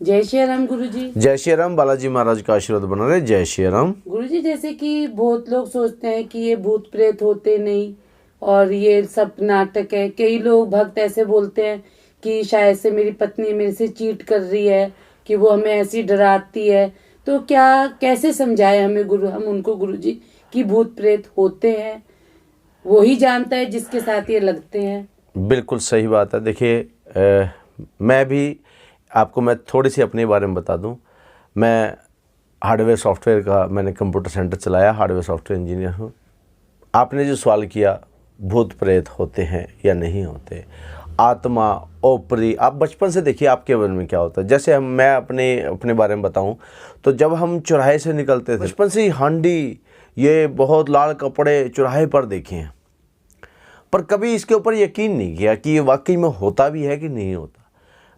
जय श्री राम गुरुजी। जय श्री राम। बालाजी महाराज का आशीर्वाद बना रहे। जय श्री राम। गुरुजी, जैसे कि बहुत लोग सोचते हैं कि ये भूत प्रेत होते नहीं और ये सब नाटक है। कई लोग भक्त ऐसे बोलते हैं कि शायद से मेरी पत्नी मेरे से चीट कर रही है, कि वो हमें ऐसी डराती है। तो क्या कैसे समझाए हम उनको गुरुजी कि भूत प्रेत होते हैं? वो ही जानता है जिसके साथ ये लगते हैं। बिल्कुल सही बात है। देखिए, मैं भी आपको मैं थोड़ी सी अपने बारे में बता दूं। मैं हार्डवेयर सॉफ्टवेयर का मैंने कंप्यूटर सेंटर चलाया, हार्डवेयर सॉफ्टवेयर इंजीनियर हूँ। आपने जो सवाल किया भूत प्रेत होते हैं या नहीं होते, आत्मा ओपरी, आप बचपन से देखिए आपके मन में क्या होता है। जैसे मैं अपने बारे में बताऊं तो जब हम चौराहे से निकलते थे, बचपन से ही हांडी, ये बहुत लाल कपड़े चौराहे पर देखे हैं, पर कभी इसके ऊपर यकीन नहीं किया कि ये वाकई में होता भी है कि नहीं होता।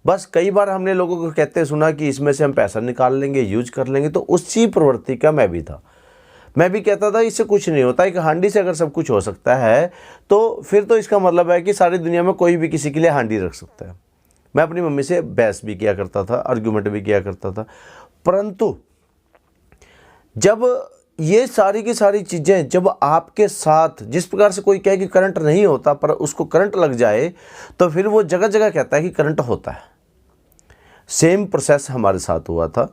बस कई बार हमने लोगों को कहते सुना कि इसमें से हम पैसा निकाल लेंगे, यूज कर लेंगे, तो उसी प्रवृत्ति का मैं भी था। मैं भी कहता था इससे कुछ नहीं होता, एक हांडी से अगर सब कुछ हो सकता है तो फिर तो इसका मतलब है कि सारी दुनिया में कोई भी किसी के लिए हांडी रख सकता है। मैं अपनी मम्मी से बहस भी किया करता था, आर्ग्यूमेंट भी किया करता था। परंतु जब ये सारी की सारी चीज़ें जब आपके साथ, जिस प्रकार से कोई कहे कि करंट नहीं होता पर उसको करंट लग जाए, तो फिर वो जगह जगह कहता है कि करंट होता है। सेम प्रोसेस हमारे साथ हुआ था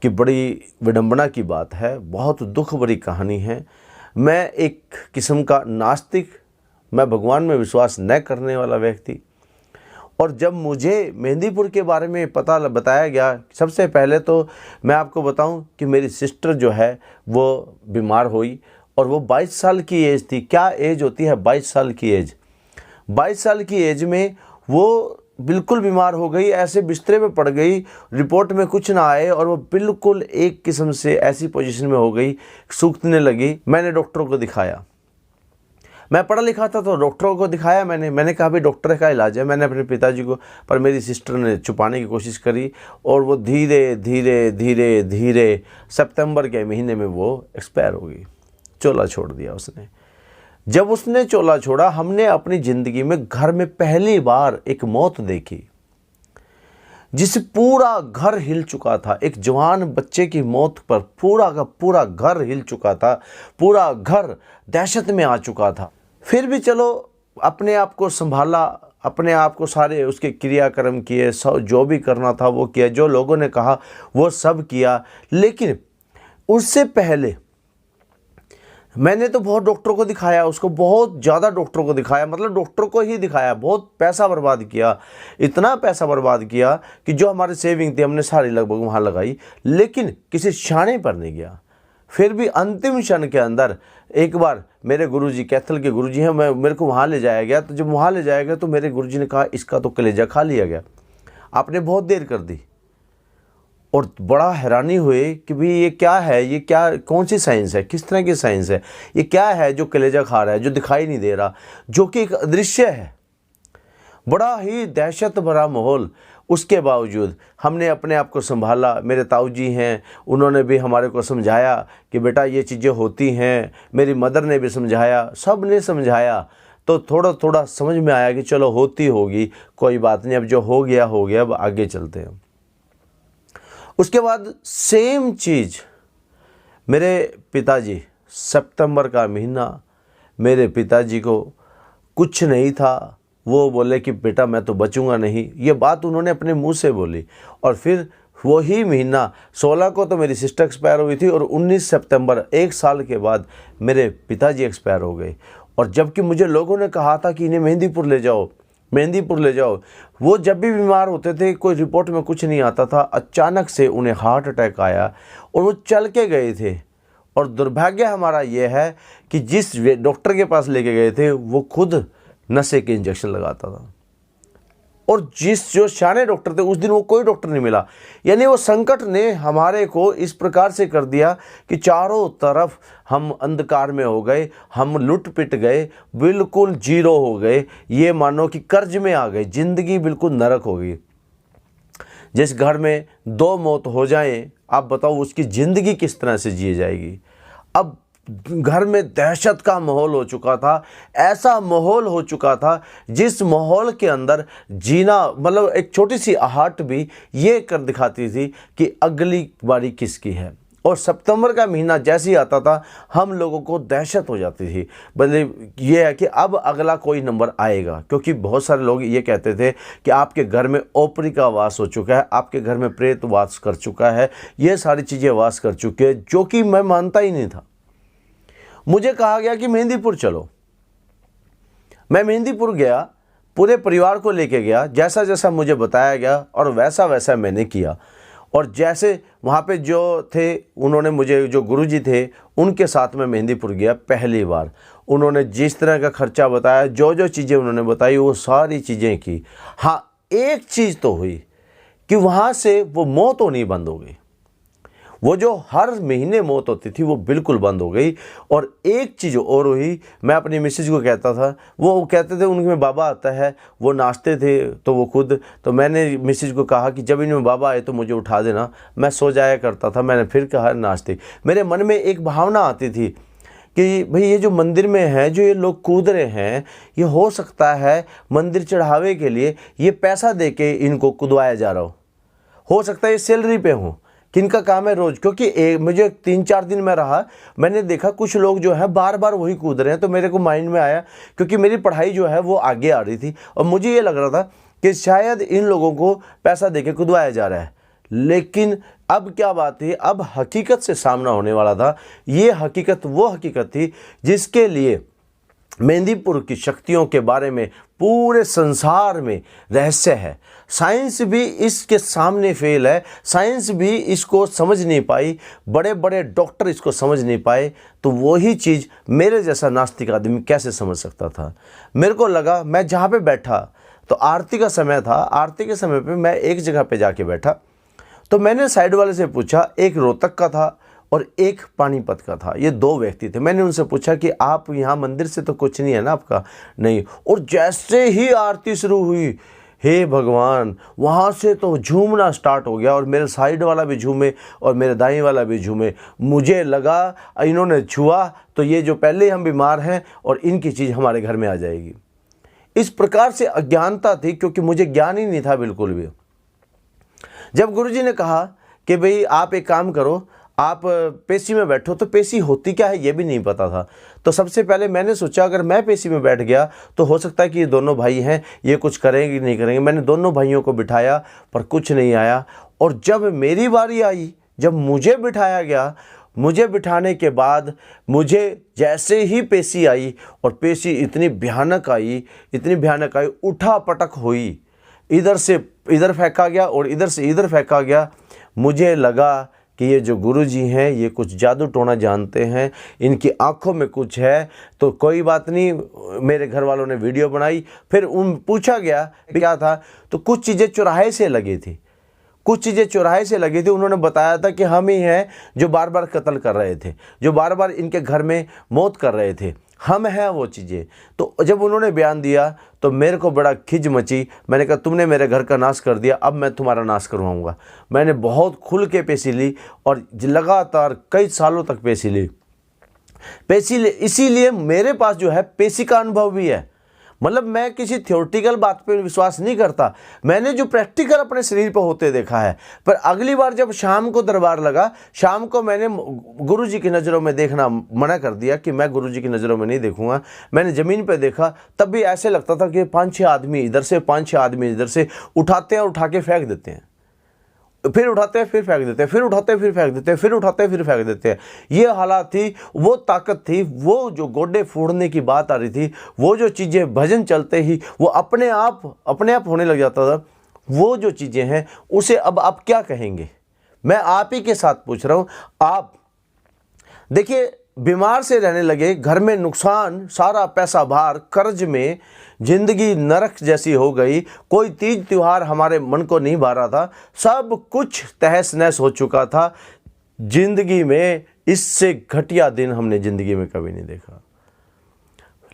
कि बड़ी विडंबना की बात है, बहुत दुख भरी कहानी है। मैं एक किस्म का नास्तिक, मैं भगवान में विश्वास न करने वाला व्यक्ति, और जब मुझे मेहंदीपुर के बारे में बताया गया, सबसे पहले तो मैं आपको बताऊं कि मेरी सिस्टर जो है वो बीमार हुई, और वो 22 साल की एज थी। क्या एज होती है 22 साल की एज? 22 साल की एज में वो बिल्कुल बीमार हो गई, ऐसे बिस्तरे पे पड़ गई, रिपोर्ट में कुछ ना आए, और वो बिल्कुल एक किस्म से ऐसी पोजीशन में हो गई, सूखने लगी। मैंने डॉक्टरों को दिखाया, मैं पढ़ा लिखा था तो डॉक्टरों को दिखाया। मैंने कहा भाई डॉक्टर का इलाज है, मैंने अपने पिताजी को, पर मेरी सिस्टर ने छुपाने की कोशिश करी, और वो धीरे धीरे धीरे धीरे सितंबर के महीने में वो एक्सपायर हो गई, चोला छोड़ दिया उसने। जब उसने चोला छोड़ा, हमने अपनी ज़िंदगी में घर में पहली बार एक मौत देखी जिससे पूरा घर हिल चुका था। एक जवान बच्चे की मौत पर पूरा का पूरा घर हिल चुका था, पूरा घर दहशत में आ चुका था। फिर भी चलो अपने आप को संभाला, अपने आप को सारे उसके क्रियाक्रम किए, जो भी करना था वो किया, जो लोगों ने कहा वो सब किया। लेकिन उससे पहले मैंने तो बहुत डॉक्टरों को दिखाया, उसको बहुत ज़्यादा डॉक्टरों को दिखाया, मतलब डॉक्टर को ही दिखाया, बहुत पैसा बर्बाद किया, इतना पैसा बर्बाद किया कि जो हमारी सेविंग थी हमने सारी लगभग वहाँ लगाई, लेकिन किसी शाने पर नहीं गया। फिर भी अंतिम क्षण के अंदर एक बार मेरे गुरुजी, कैथल के गुरुजी हैं, मेरे को वहाँ ले जाया गया। तो जब वहाँ ले जाया गया तो मेरे गुरुजी ने कहा इसका तो कलेजा खा लिया गया, आपने बहुत देर कर दी। और बड़ा हैरानी हुई कि भाई ये क्या है, ये क्या, कौन सी साइंस है, किस तरह की साइंस है, ये क्या है जो कलेजा खा रहा है, जो दिखाई नहीं दे रहा, जो कि एक अदृश्य है। बड़ा ही दहशत भरा माहौल। उसके बावजूद हमने अपने आप को संभाला। मेरे ताऊ जी हैं, उन्होंने भी हमारे को समझाया कि बेटा ये चीज़ें होती हैं। मेरी मदर ने भी समझाया, सब ने समझाया। तो थोड़ा थोड़ा समझ में आया कि चलो होती होगी, कोई बात नहीं, अब जो हो गया हो गया, अब आगे चलते हैं। उसके बाद सेम चीज़ मेरे पिताजी, सितंबर का महीना, मेरे पिताजी को कुछ नहीं था, वो बोले कि बेटा मैं तो बचूंगा नहीं। ये बात उन्होंने अपने मुंह से बोली। और फिर वही महीना 16 को तो मेरी सिस्टर एक्सपायर हुई थी, और 19 सितंबर, एक साल के बाद मेरे पिताजी एक्सपायर हो गए। और जबकि मुझे लोगों ने कहा था कि इन्हें मेहंदीपुर ले जाओ, मेहंदीपुर ले जाओ, वो जब भी बीमार होते थे कोई रिपोर्ट में कुछ नहीं आता था, अचानक से उन्हें हार्ट अटैक आया और वो चल के गए थे। और दुर्भाग्य हमारा ये है कि जिस डॉक्टर के पास लेके गए थे वो खुद नशे के इंजेक्शन लगाता था, और जो शाने डॉक्टर थे उस दिन वो कोई डॉक्टर नहीं मिला। यानी वो संकट ने हमारे को इस प्रकार से कर दिया कि चारों तरफ हम अंधकार में हो गए, हम लुट पिट गए, बिल्कुल जीरो हो गए। ये मानो कि कर्ज में आ गए, जिंदगी बिल्कुल नरक हो गई। जिस घर में 2 मौत हो जाए, आप बताओ उसकी ज़िंदगी किस तरह से जी जाएगी। अब घर में दहशत का माहौल हो चुका था। ऐसा माहौल हो चुका था जिस माहौल के अंदर जीना, मतलब एक छोटी सी आहट भी ये कर दिखाती थी कि अगली बारी किसकी है। और सितंबर का महीना जैसे ही आता था हम लोगों को दहशत हो जाती थी, मतलब ये है कि अब अगला कोई नंबर आएगा, क्योंकि बहुत सारे लोग ये कहते थे कि आपके घर में ओपरी का वास हो चुका है, आपके घर में प्रेत वास कर चुका है, ये सारी चीज़ें वास कर चुके हैं, जो कि मैं मानता ही नहीं था। मुझे कहा गया कि मेहंदीपुर चलो। मैं मेहंदीपुर गया, पूरे परिवार को लेके गया, जैसा जैसा मुझे बताया गया और वैसा वैसा मैंने किया। और जैसे वहाँ पे जो थे, उन्होंने मुझे, जो गुरुजी थे, उनके साथ में मेहंदीपुर गया पहली बार। उन्होंने जिस तरह का खर्चा बताया, जो जो चीज़ें उन्होंने बताई, वो सारी चीज़ें की। हाँ, एक चीज़ तो हुई कि वहाँ से वो मौत होनी बंद हो गई। वो जो हर महीने मौत होती थी वो बिल्कुल बंद हो गई। और एक चीज़ और हुई, मैं अपनी मिसेज को कहता था, वो कहते थे उनमें बाबा आता है, वो नाचते थे तो वो खुद, तो मैंने मिसेज को कहा कि जब इनमें बाबा आए तो मुझे उठा देना, मैं सो जाया करता था। मैंने फिर कहा नाचते, मेरे मन में एक भावना आती थी कि भाई ये जो मंदिर में है, जो ये लोग कूद रहे हैं, ये हो सकता है मंदिर चढ़ावे के लिए ये पैसा दे के इनको कुदवाया जा रहा हो सकता है ये सैलरी पे हो, किनका काम है रोज़। क्योंकि मुझे 3-4 दिन में रहा, मैंने देखा कुछ लोग जो है बार बार वही कूद रहे हैं। तो मेरे को माइंड में आया, क्योंकि मेरी पढ़ाई जो है वो आगे आ रही थी और मुझे ये लग रहा था कि शायद इन लोगों को पैसा देके कुदवाया जा रहा है। लेकिन अब क्या बात थी, अब हकीकत से सामना होने वाला था। ये हकीकत वो हकीकत थी जिसके लिए मेहंदीपुर की शक्तियों के बारे में पूरे संसार में रहस्य है। साइंस भी इसके सामने फेल है, साइंस भी इसको समझ नहीं पाई, बड़े बड़े डॉक्टर इसको समझ नहीं पाए। तो वही चीज़ मेरे जैसा नास्तिक आदमी कैसे समझ सकता था। मेरे को लगा, मैं जहाँ पे बैठा तो आरती का समय था, आरती के समय पे मैं एक जगह पे जाके बैठा, तो मैंने साइड वाले से पूछा, एक रोहतक का था और एक पानीपत का था, ये 2 व्यक्ति थे। मैंने उनसे पूछा कि आप यहाँ मंदिर से तो कुछ नहीं है ना आपका? नहीं। और जैसे ही आरती शुरू हुई, हे भगवान, वहाँ से तो झूमना स्टार्ट हो गया और मेरे साइड वाला भी झूमे और मेरे दाईं वाला भी झूमे। मुझे लगा इन्होंने छुआ तो ये जो पहले हम बीमार हैं और इनकी चीज़ हमारे घर में आ जाएगी। इस प्रकार से अज्ञानता थी, क्योंकि मुझे ज्ञान ही नहीं था बिल्कुल भी। जब गुरुजी ने कहा कि भाई आप एक काम करो, आप पेशी में बैठो, तो पेशी होती क्या है ये भी नहीं पता था। तो सबसे पहले मैंने सोचा अगर मैं पेशी में बैठ गया तो हो सकता है कि ये दोनों भाई हैं, ये कुछ करेंगे नहीं करेंगे। मैंने दोनों भाइयों को बिठाया पर कुछ नहीं आया। और जब मेरी बारी आई, जब मुझे बिठाया गया, मुझे बिठाने के बाद मुझे जैसे ही पेशी आई, और पेशी इतनी भयानक आई, इतनी भयानक आई, उठा पटक हुई, इधर से इधर फेंका गया और इधर से इधर फेंका गया। मुझे लगा कि ये जो गुरुजी हैं ये कुछ जादू टोना जानते हैं, इनकी आंखों में कुछ है। तो कोई बात नहीं, मेरे घर वालों ने वीडियो बनाई, फिर पूछा गया क्या था, तो कुछ चीज़ें चौराहे से लगी थी, कुछ चीज़ें चौराहे से लगी थी। उन्होंने बताया था कि हम ही हैं जो बार बार कत्ल कर रहे थे, जो बार बार इनके घर में मौत कर रहे थे, हम हैं वो चीज़ें। तो जब उन्होंने बयान दिया तो मेरे को बड़ा खिज मची। मैंने कहा तुमने मेरे घर का नाश कर दिया, अब मैं तुम्हारा नाश करवाऊंगा। मैंने बहुत खुल के पेशी ली और लगातार कई सालों तक पेशी ली। इसीलिए मेरे पास जो है पेशी का अनुभव भी है। मतलब मैं किसी थ्योरेटिकल बात पे विश्वास नहीं करता, मैंने जो प्रैक्टिकल अपने शरीर पे होते देखा है। पर अगली बार जब शाम को दरबार लगा, शाम को मैंने गुरुजी की नज़रों में देखना मना कर दिया कि मैं गुरुजी की नज़रों में नहीं देखूंगा। मैंने ज़मीन पे देखा, तब भी ऐसे लगता था कि 5-6 आदमी इधर से, 5-6 आदमी इधर से उठाते हैं और उठा के फेंक देते हैं, फिर उठाते हैं फिर फेंक देते हैं, फिर उठाते हैं फिर फेंक देते हैं, फिर उठाते हैं फिर फेंक देते हैं। ये हालात थी, वो ताकत थी, वो जो गोडे फोड़ने की बात आ रही थी, वो जो चीज़ें भजन चलते ही वो अपने आप होने लग जाता था। वो जो चीज़ें हैं उसे अब आप क्या कहेंगे? मैं आप ही के साथ पूछ रहा हूँ। आप देखिए, बीमार से रहने लगे, घर में नुकसान, सारा पैसा बाहर, कर्ज में, जिंदगी नरक जैसी हो गई। कोई तीज त्योहार हमारे मन को नहीं भा रहा था, सब कुछ तहस नहस हो चुका था। जिंदगी में इससे घटिया दिन हमने जिंदगी में कभी नहीं देखा।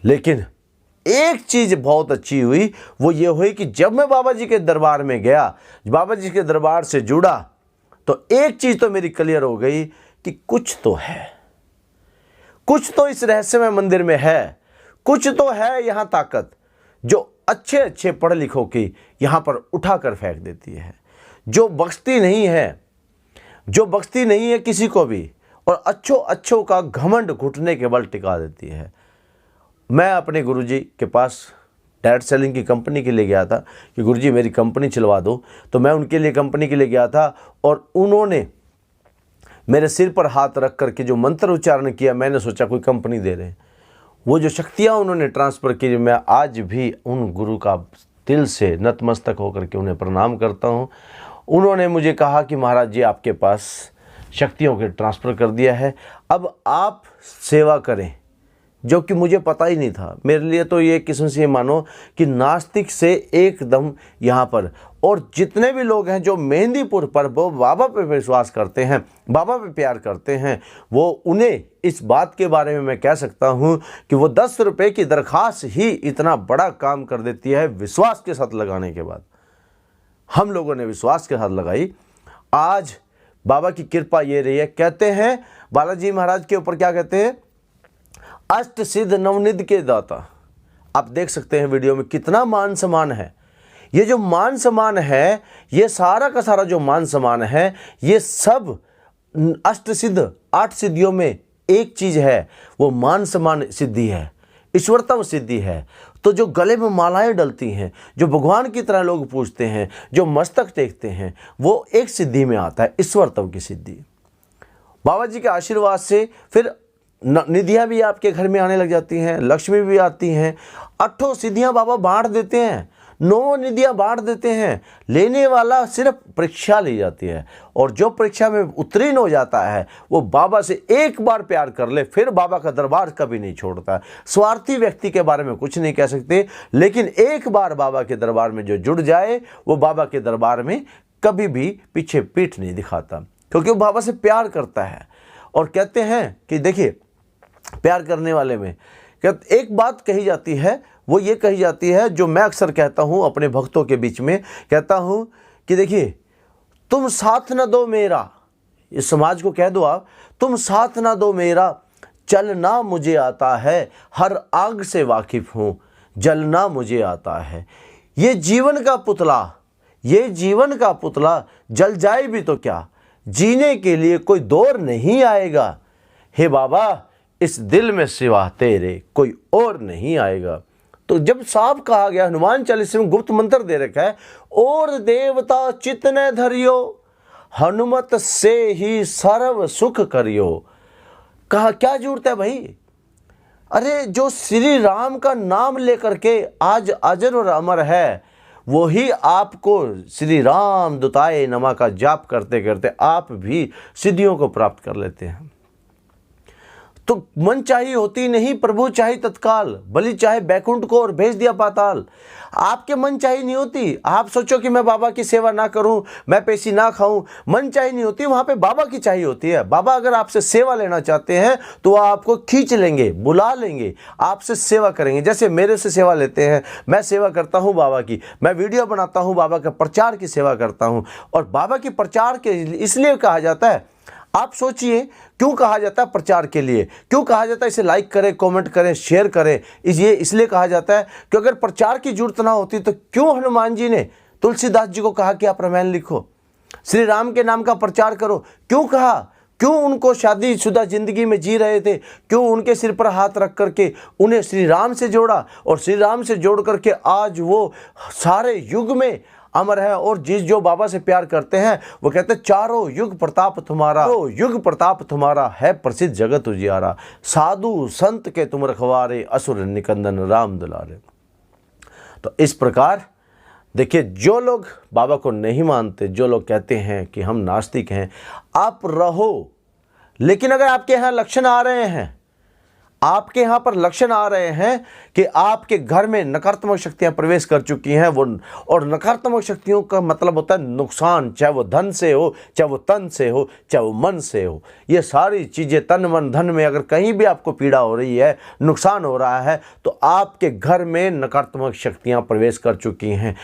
लेकिन एक चीज़ बहुत अच्छी हुई, वो ये हुई कि जब मैं बाबा जी के दरबार में गया, बाबा जी के दरबार से जुड़ा, तो एक चीज़ तो मेरी क्लियर हो गई कि कुछ तो है, कुछ तो इस रहस्यमय मंदिर में है, कुछ तो है यहाँ ताकत जो अच्छे अच्छे पढ़ लिखों की यहाँ पर उठा कर फेंक देती है, जो बख्शती नहीं है, जो बख्शती नहीं है किसी को भी, और अच्छों का घमंड घुटने के बल टिका देती है। मैं अपने गुरुजी के पास डायरेक्ट सेलिंग की कंपनी के लिए गया था कि गुरुजी मेरी कंपनी चलवा दो, तो मैं उनके लिए कंपनी के लिए गया था और उन्होंने मेरे सिर पर हाथ रख करके जो मंत्र उच्चारण किया, मैंने सोचा कोई कंपनी दे रहे हैं। वो जो शक्तियाँ उन्होंने ट्रांसफ़र की, मैं आज भी उन गुरु का दिल से नतमस्तक होकर के उन्हें प्रणाम करता हूँ। उन्होंने मुझे कहा कि महाराज जी आपके पास शक्तियों के ट्रांसफ़र कर दिया है, अब आप सेवा करें, जो कि मुझे पता ही नहीं था। मेरे लिए तो ये किस्म से मानो कि नास्तिक से एकदम यहाँ पर, और जितने भी लोग हैं जो मेहंदीपुर पर वो बाबा पे विश्वास करते हैं, बाबा पे प्यार करते हैं, वो उन्हें इस बात के बारे में मैं कह सकता हूँ कि वो 10 रुपये की दरख्वास्त ही इतना बड़ा काम कर देती है विश्वास के साथ लगाने के बाद। हम लोगों ने विश्वास के साथ लगाई, आज बाबा की कृपा ये रही है। कहते हैं बालाजी महाराज के ऊपर क्या कहते हैं, अष्ट सिद्ध नवनिधि के दाता। आप देख सकते हैं वीडियो में कितना मान सम्मान है। ये जो मान सम्मान है, ये सारा का सारा जो मान सम्मान है, ये सब अष्ट सिद्ध 8 सिद्धियों में एक चीज़ है, वो मान सम्मान सिद्धि है, ईश्वरत्व सिद्धि है। तो जो गले में मालाएं डलती हैं, जो भगवान की तरह लोग पूछते हैं, जो मस्तक टेकते हैं, वो एक सिद्धि में आता है, ईश्वरत्व की सिद्धि। बाबा जी के आशीर्वाद से फिर निधियाँ भी आपके घर में आने लग जाती हैं, लक्ष्मी भी आती हैं। 8 सिद्धियाँ बाबा बांट देते हैं, 9 निधियाँ बांट देते हैं। लेने वाला सिर्फ परीक्षा ली जाती है, और जो परीक्षा में उत्तीर्ण हो जाता है वो बाबा से एक बार प्यार कर ले, फिर बाबा का दरबार कभी नहीं छोड़ता। स्वार्थी व्यक्ति के बारे में कुछ नहीं कह सकते, लेकिन एक बार बाबा के दरबार में जो जुड़ जाए वो बाबा के दरबार में कभी भी पीछे पीठ नहीं दिखाता, क्योंकि वो बाबा से प्यार करता है। और कहते हैं कि देखिए, प्यार करने वाले में एक बात कही जाती है, वो ये कही जाती है जो मैं अक्सर कहता हूँ अपने भक्तों के बीच में, कहता हूँ कि देखिए, तुम साथ न दो मेरा, इस समाज को कह दो आप, तुम साथ न दो मेरा, चलना मुझे आता है, हर आग से वाकिफ हूँ, जलना मुझे आता है। ये जीवन का पुतला, ये जीवन का पुतला जल जाए भी तो क्या, जीने के लिए कोई दौर नहीं आएगा। हे बाबा, इस दिल में सिवा तेरे कोई और नहीं आएगा। तो जब साफ कहा गया, हनुमान चालीसा में गुप्त मंत्र दे रखा है, और देवता चितने धरियो, हनुमत से ही सर्व सुख करियो। कहा क्या जरूरत है भाई, अरे जो श्री राम का नाम लेकर के आज अजर और अमर है, वही आपको श्री राम दुताए नमा का जाप करते करते आप भी सिद्धियों को प्राप्त कर लेते हैं। तो मन चाहिए होती नहीं, प्रभु चाहे तत्काल, बलि चाहे बैकुंठ को और भेज दिया पाताल। आपके मन चाहिए नहीं होती, आप सोचो कि मैं बाबा की सेवा ना करूं, मैं पैसी ना खाऊं, मन चाहिए नहीं होती, वहां पे बाबा की चाहिए होती है। बाबा अगर आपसे सेवा लेना चाहते हैं तो आपको खींच लेंगे, बुला लेंगे, आपसे सेवा करेंगे। जैसे मेरे से सेवा लेते हैं, मैं सेवा करता हूं बाबा की, मैं वीडियो बनाता हूं, बाबा का प्रचार की सेवा करता हूं। और बाबा की प्रचार के इसलिए कहा जाता है, आप सोचिए क्यों कहा जाता है प्रचार के लिए, क्यों कहा जाता है इसे लाइक करें, कमेंट करें, शेयर करें। इसलिए कहा जाता है कि अगर प्रचार की जरूरत ना होती तो क्यों हनुमान जी ने तुलसीदास जी को कहा कि आप रामायण लिखो, श्री राम के नाम का प्रचार करो, क्यों कहा? क्यों उनको शादीशुदा जिंदगी में जी रहे थे, क्यों उनके सिर पर हाथ रख करके उन्हें श्री राम से जोड़ा, और श्री राम से जोड़ करके आज वो सारे युग में अमर है। और जिस जो बाबा से प्यार करते हैं वो कहते हैं, चारों युग प्रताप तुम्हारा, युग प्रताप तुम्हारा है प्रसिद्ध जगत उजियारा, साधु संत के तुम रखवारे, असुर निकंदन राम दुलारे। तो इस प्रकार देखिए, जो लोग बाबा को नहीं मानते, जो लोग कहते हैं कि हम नास्तिक हैं, आप रहो, लेकिन अगर आपके यहाँ लक्षण आ रहे हैं, आपके यहाँ पर लक्षण आ रहे हैं कि आपके घर में नकारात्मक शक्तियाँ प्रवेश कर चुकी हैं, वो, और नकारात्मक शक्तियों का मतलब होता है नुकसान, चाहे वो धन से हो, चाहे वो तन से हो, चाहे वो मन से हो। ये सारी चीज़ें तन मन धन में अगर कहीं भी आपको पीड़ा हो रही है, नुकसान हो रहा है, तो आपके घर में नकारात्मक शक्तियाँ प्रवेश कर चुकी हैं।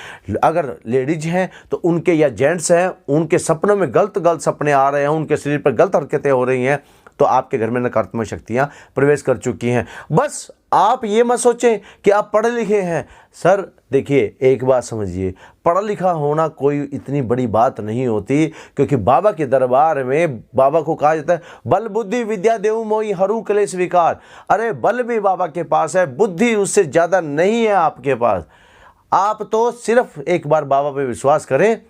अगर लेडीज हैं तो उनके, या जेंट्स हैं, उनके सपनों में गलत सपने आ रहे हैं, उनके शरीर पर गलत हरकतें हो रही हैं, तो आपके घर में नकारात्मक शक्तियाँ प्रवेश कर चुकी हैं। बस आप ये मत सोचें कि आप पढ़े लिखे हैं। सर देखिए, एक बात समझिए, पढ़ा लिखा होना कोई इतनी बड़ी बात नहीं होती, क्योंकि बाबा के दरबार में बाबा को कहा जाता है बल बुद्धि विद्या देव मोहि हरू कलेश विकार। अरे बल भी बाबा के पास है, बुद्धि उससे ज़्यादा नहीं है आपके पास। आप तो सिर्फ एक बार बाबा पे विश्वास करें,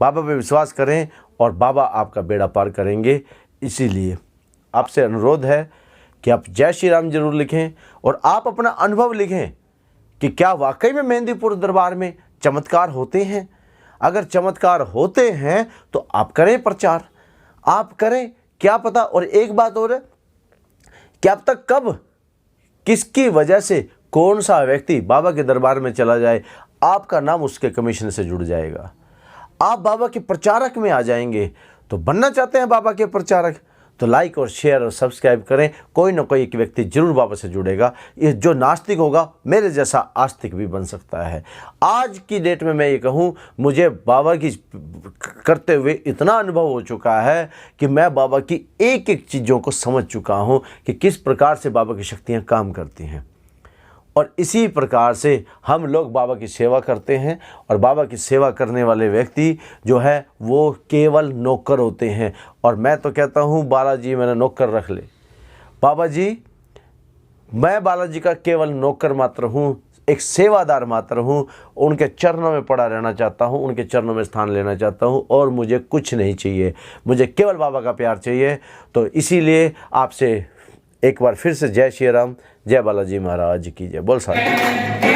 बाबा पे विश्वास करें और बाबा आपका बेड़ा पार करेंगे। इसीलिए आपसे अनुरोध है कि आप जय श्री राम जरूर लिखें और आप अपना अनुभव लिखें कि क्या वाकई में मेहंदीपुर दरबार में चमत्कार होते हैं। अगर चमत्कार होते हैं तो आप करें प्रचार, आप करें, क्या पता। और एक बात और है कि अब तक कब किसकी वजह से कौन सा व्यक्ति बाबा के दरबार में चला जाए, आपका नाम उसके कमीशन से जुड़ जाएगा, आप बाबा के प्रचारक में आ जाएंगे। तो बनना चाहते हैं बाबा के प्रचारक, तो लाइक और शेयर और सब्सक्राइब करें। कोई ना कोई एक व्यक्ति जरूर बाबा से जुड़ेगा। ये जो नास्तिक होगा मेरे जैसा आस्तिक भी बन सकता है। आज की डेट में मैं ये कहूँ, मुझे बाबा की करते हुए इतना अनुभव हो चुका है कि मैं बाबा की एक एक चीज़ों को समझ चुका हूँ कि किस प्रकार से बाबा की शक्तियाँ काम करती हैं। और इसी प्रकार से हम लोग बाबा की सेवा करते हैं। और बाबा की सेवा करने वाले व्यक्ति जो है वो केवल नौकर होते हैं। और मैं तो कहता हूँ बालाजी मैंने नौकर रख ले। बाबा जी, मैं बालाजी का केवल नौकर मात्र हूँ, एक सेवादार मात्र हूँ। उनके चरणों में पड़ा रहना चाहता हूँ, उनके चरणों में स्थान लेना चाहता हूँ और मुझे कुछ नहीं चाहिए, मुझे केवल बाबा का प्यार चाहिए। तो इसीलिए आपसे एक बार फिर से जय श्री राम, जय बालाजी महाराज की जय। बोल साहब।